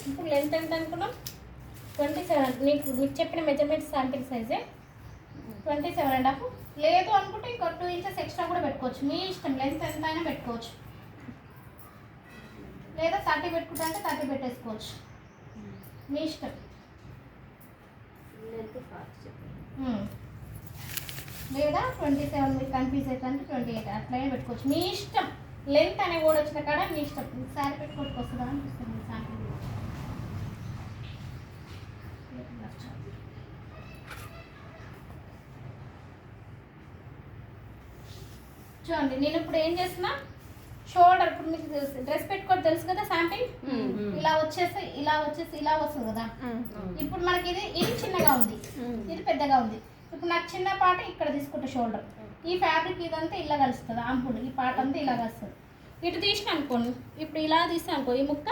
ఇప్పుడు లెంత్ ఎంత అనుకున్నాం 27. నీకు చెప్పిన మెజర్మెంట్ శాంపిల్ సైజే 27.5. లేదు అనుకుంటే ఇంకో 2 ఇంచెస్ ఎక్స్ట్రా కూడా పెట్టుకోవచ్చు, మీ ఇష్టం. లెంత్ ఎంత అయినా పెట్టుకోవచ్చు, లేదా 30 పెట్టుకుంటా అంటే 30 పెట్టేసుకోవచ్చు, మీ ఇష్టం. లేదా 27 మీకు కన్ఫ్యూజ్ అవుతుంది అంటే 28 అట్లనే పెట్టుకోవచ్చు, మీ ఇష్టం. లెంత్ అనే కూడా వచ్చిన కాడ మీ ఇష్టం. శారీ పెట్టుకోవడానికి వస్తుందా అనిపిస్తుంది శారీ. చూడండి, నేను ఇప్పుడు ఏం చేస్తున్నా, షోల్డర్ ఇప్పుడు మీకు డ్రెస్ పెట్టుకోవడం తెలుసు కదా, శాంపిల్ ఇలా వచ్చేసి ఇలా వచ్చేసి ఇలా వస్తుంది కదా. ఇప్పుడు మనకి ఇది చిన్నగా ఉంది, ఇది పెద్దగా ఉంది. ఇప్పుడు నాకు చిన్న పాట ఇక్కడ తీసుకుంటే షోల్డర్, ఈ ఫ్యాబ్రిక్ ఇదంతా ఇలా కలుస్తుంది, ఆంపుల్ ఈ పాట అంతా ఇలా కలుస్తుంది. ఇటు తీసిన అనుకోండి, ఇప్పుడు ఇలా తీసిన అనుకో, ఈ ముక్క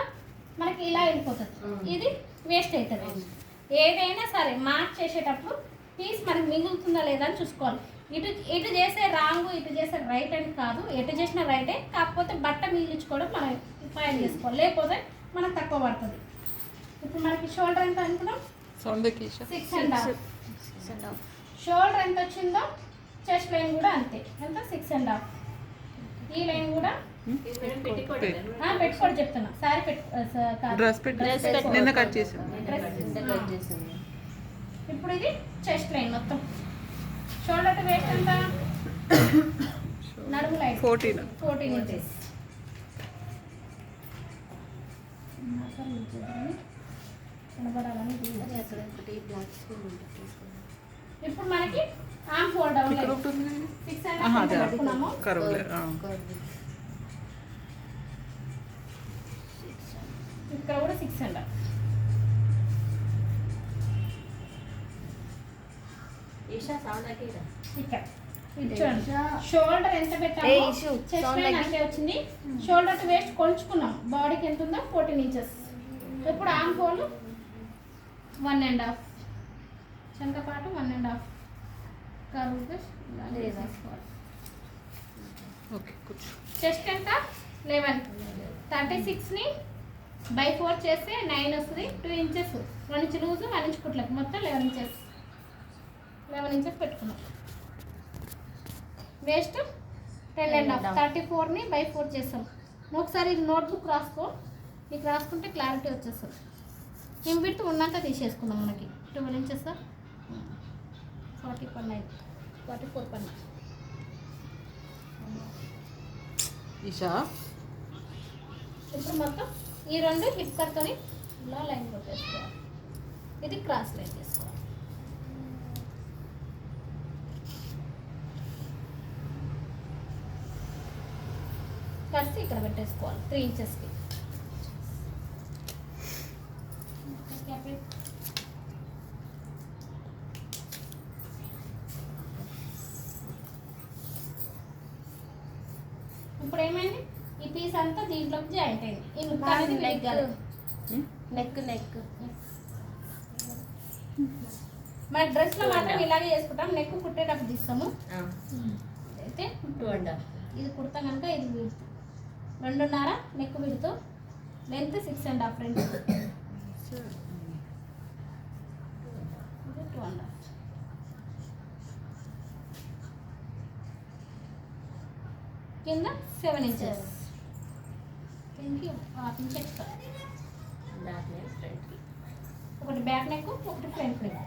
మనకి ఇలా వెళ్ళిపోతుంది, ఇది వేస్ట్ అవుతుంది. ఏదైనా సరే మార్క్ చేసేటప్పుడు పీస్ మనకి మిగులుతుందా లేదా అని చూసుకోవాలి. ఇటు చేసే రాంగ్, ఇటు చేసే రైట్ అని కాదు, ఎటు చేసిన రైటే, కాకపోతే బట్ట మిగిలించుకోవడం మనం ఫైల్ చేసుకోవాలి, లేకపోతే మనకు తక్కువ పడుతుంది. ఇప్పుడు మనకి షోల్డర్ ఎంత అనుకున్నాం 6.5. షోల్డర్ ఎంత వచ్చిందో చెస్ట్ లైన్ కూడా అంతే, ఎంత 6.5. ఈ లైన్ కూడా పెట్టుకోడు చెప్తున్నా, సారీ ఇప్పుడు ఇది చెస్ట్ లైన్ మొత్తం. షోల్డర్ టు వేస్ట్ ఎంత, నడుము లైన్ 14 ఇంచెస్. ఇప్పుడు మనకి ఆర్మ్ ఫోల్డ్ డౌన్ లైన్ 6.5 పెట్టుకున్నాము. ఇక్కడ కూడా 6.5. ఇక్కడ షోల్డర్ ఎంత పెట్టాము, చెస్ట్ లైన్ అంటే వచ్చింది. షోల్డర్ టు వేస్ట్ కొలుచుకున్నాం, బాడీకి ఎంత ఉందో 14 ఇంచెస్. ఇప్పుడు ఆర్మ్ హోల్ 1.5, చెంకపాటు 1.5 కరువుగా. చెస్ట్ ఎంత 11, 36ని by 4 చేస్తే 9 వస్తుంది. 2 ఇంచెస్ 1 ఇంచ్ లూజు 1 ఇంచ్ కుట్లకు మొత్తం 11 ఇంచెస్ పెట్టుకున్నాం. వేస్ట్ 10.5, 34ని by 4 చేస్తాం. ఒకసారి ఇది నోట్బుక్ రాసుకో, నీకు రాసుకుంటే క్లారిటీ వచ్చేస్తుంది. మేము విడ్త్ ఉన్నాక తీసేసుకున్నాం. మనకి 12 ఇంచెస్ 40.9, 44.9. ఇప్పుడు మొత్తం ఈ రెండు హిప్ కట్తోని ఇలా లైన్ కొట్టేసుకోవాలి. ఇది క్రాస్ లైన్ చేసుకోవాలి. కట్టి ఇక్కడ పెట్టేసుకోవాలి 3 ఇంచెస్కి. ఇప్పుడు ఏమైంది, ఈ పీస్ అంతా దీంట్లోకి జాయింట్ అయింది. ఈ ముక్క అనేది నెక్ మన డ్రెస్లో మాత్రం ఇలాగే చేసుకుంటాం. నెక్ కుట్టేటప్పుడు తీస్తాము. అయితే 2.5 ఇది కుడతాం కనుక ఇది విడుతు 2.5 నెక్ విడుతూ, లెంత్ 6.5 ఫ్రెండ్స్. ఇది 2.5 కింద 7 inches. Thank you. 1/2 inch extra, ఒకటి బ్యాక్ నెక్, ఒకటి ఫ్రంట్ నెక్.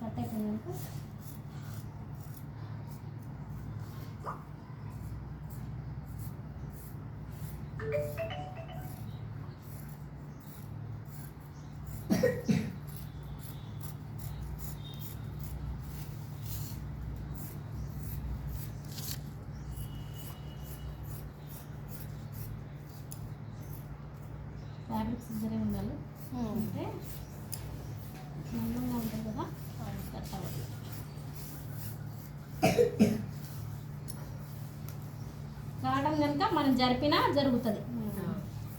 కట్ అయిపోయింది. ఫ్యాబ్రిక్ సిజరే ఉండాలి, అంటే మందంగా ఉంటుంది కదా, కట్ అవ్వాలి. కావడం కనుక మనం జరిపినా జరుగుతుంది.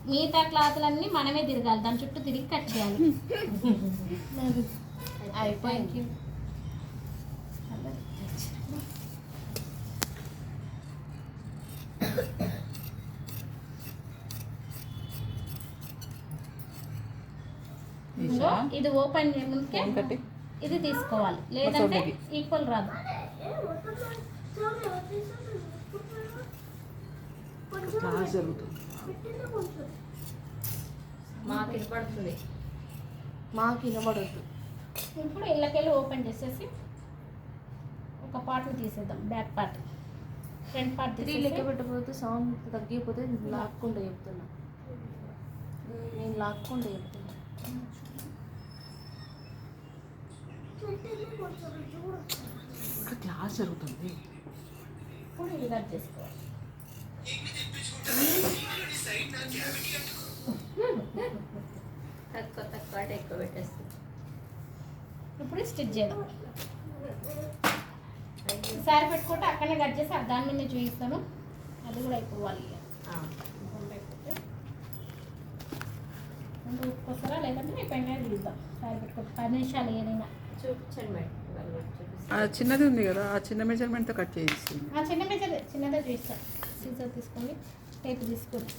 మిగతా క్లాతులన్నీ మనమే తిరగాలి, దాని చుట్టూ తిరిగి కట్ చేయాలి. అయిపోయింది. ఇది ఓపెన్ చేయముందుకే కట్టి ఇది తీసుకోవాలి, లేదంటే మసోడికి. ఈక్వల్ రాదు. క్లాస్ జరుగుతుంది. మాకు వినపడుతుంది. మాకు వినబడద్దు. ఇప్పుడు ఇళ్ళకెళ్ళి ఓపెన్ చేసేసి ఒక పార్ట్ని తీసేద్దాం, బ్యాక్ పార్ట్. ఫ్రంట్ పార్ట్ 3 లెక్క పెట్టకపోతే సౌండ్ తగ్గిపోతే లాక్కుండా చెప్తున్నా, నేను లాక్కుండా చెప్తున్నా. ఇక్కడ క్లాస్ జరుగుతుంది. ఇప్పుడు ఇది కట్ చేసుకోవాలి. తక్కువ తక్కువ అంటే ఎక్కువ పెట్టేస్తుంది. ఇప్పుడు స్టిచ్ చేద్దాం. సారీ పెట్టుకుంటే అక్కడనే కట్ చేసి దాని మీద చూపిస్తాను, అది కూడా అయిపోవాలి. ముందు ఉప్పుకొస్తారా లేదంటే రేపు అయినా తీద్దాం. సారీ పెట్టుకుంటే 10 నిమిషాలు ఏదైనా. చూపించండి మేడం, వాళ్ళు కూడా చూపిస్తారు. ఆ చిన్నది ఉంది కదా, ఆ చిన్న మెజర్మెంట్తో కట్ చేయిస్తుంది. ఆ చిన్న మెజర్ చిన్నదే చూపిస్తాను. సీజర్ తీసుకొని టేప్ తీసుకొని